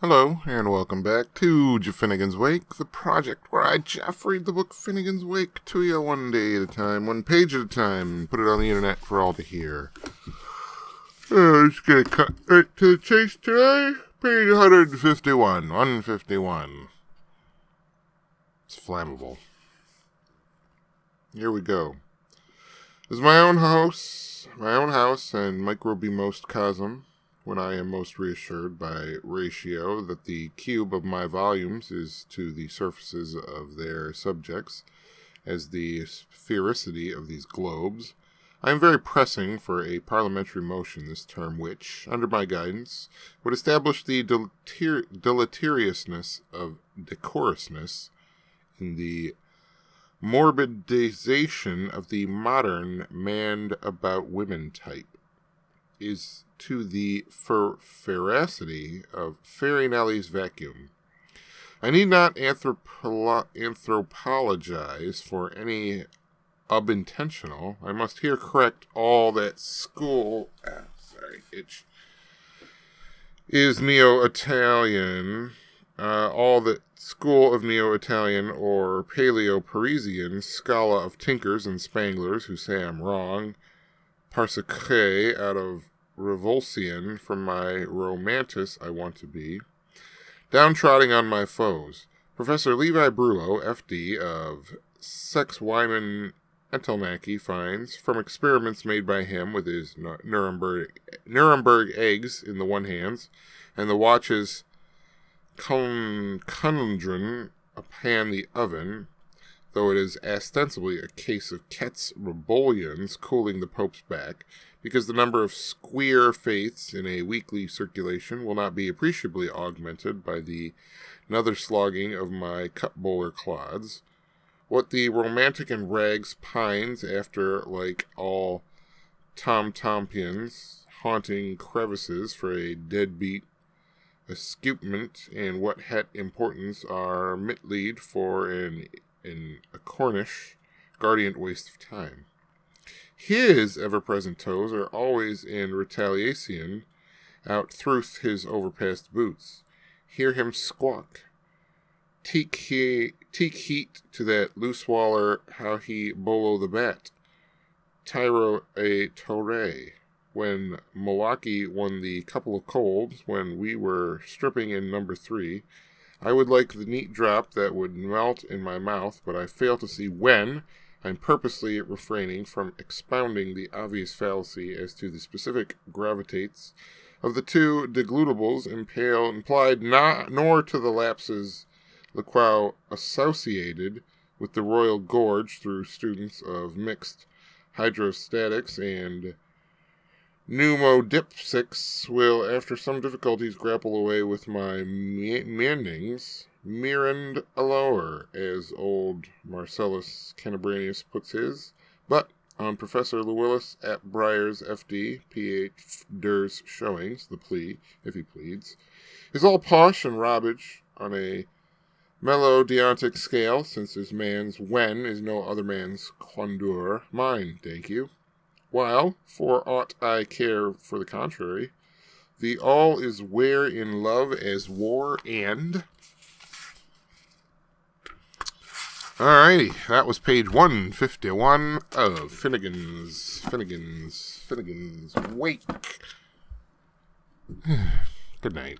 Hello, and welcome back to Finnegan's Wake, the project where I, Jeff, read the book Finnegan's Wake to you one day at a time, one page at a time, and put it on the internet for all to hear. Let's get cut right to the chase today. Page 151. 151. It's flammable. Here we go. This is my own house, and microbemostcosm, when I am most reassured by ratio that the cube of my volumes is to the surfaces of their subjects, as the sphericity of these globes. I am very pressing for a parliamentary motion this term which, under my guidance, would establish the deleteriousness of decorousness in the morbidization of the modern man-about-women type, is to the veracity of Farinelli's vacuum. I need not anthropologize for any unintentional. I must here correct all that school is Neo-Italian, all that school of Neo-Italian or Paleo-Parisian Scala of tinkers and spanglers who say I'm wrong, Parsacre out of Revulsion from my romantis I want to be, downtrodden on my foes. Professor Levi Brulo, F.D. of Sex Wyman Entelnacki, finds, from experiments made by him with his Nuremberg eggs in the one hands, and the watch's Kundren upon the oven, though it is ostensibly a case of Kett's rebellions cooling the Pope's back, because the number of square faiths in a weekly circulation will not be appreciably augmented by the nether slogging of my cup-bowler clods. What the romantic in rags pines after, like all tom-tompions, haunting crevices for a deadbeat escapement, and what het importance are mitlead for a Cornish guardian waste of time. His ever-present toes are always in retaliation out through his overpassed boots. Hear him squawk. Teak heat to that loose-waller how he bolo the bat. Tyro a Torre. When Milwaukee won the couple of colds when we were stripping in number 3, I would like the neat drop that would melt in my mouth, but I fail to see when. I'm purposely refraining from expounding the obvious fallacy as to the specific gravitates of the two deglutables implied nor to the lapses liquau associated with the Royal Gorge through students of mixed hydrostatics and pneumodipsics will, after some difficulties, grapple away with my meandings. Mirand aloer, as old Marcellus Canabranius puts his, but on Professor Lewillis at Briar's F.D., P.H. Dur's showings, the plea, if he pleads, is all posh and robbage on a melodiontic scale, since this man's when is no other man's quandure, mine, thank you. While, for aught I care for the contrary, the all is where in love as war and... Alrighty, that was page 151 of Finnegan's Wake. Good night.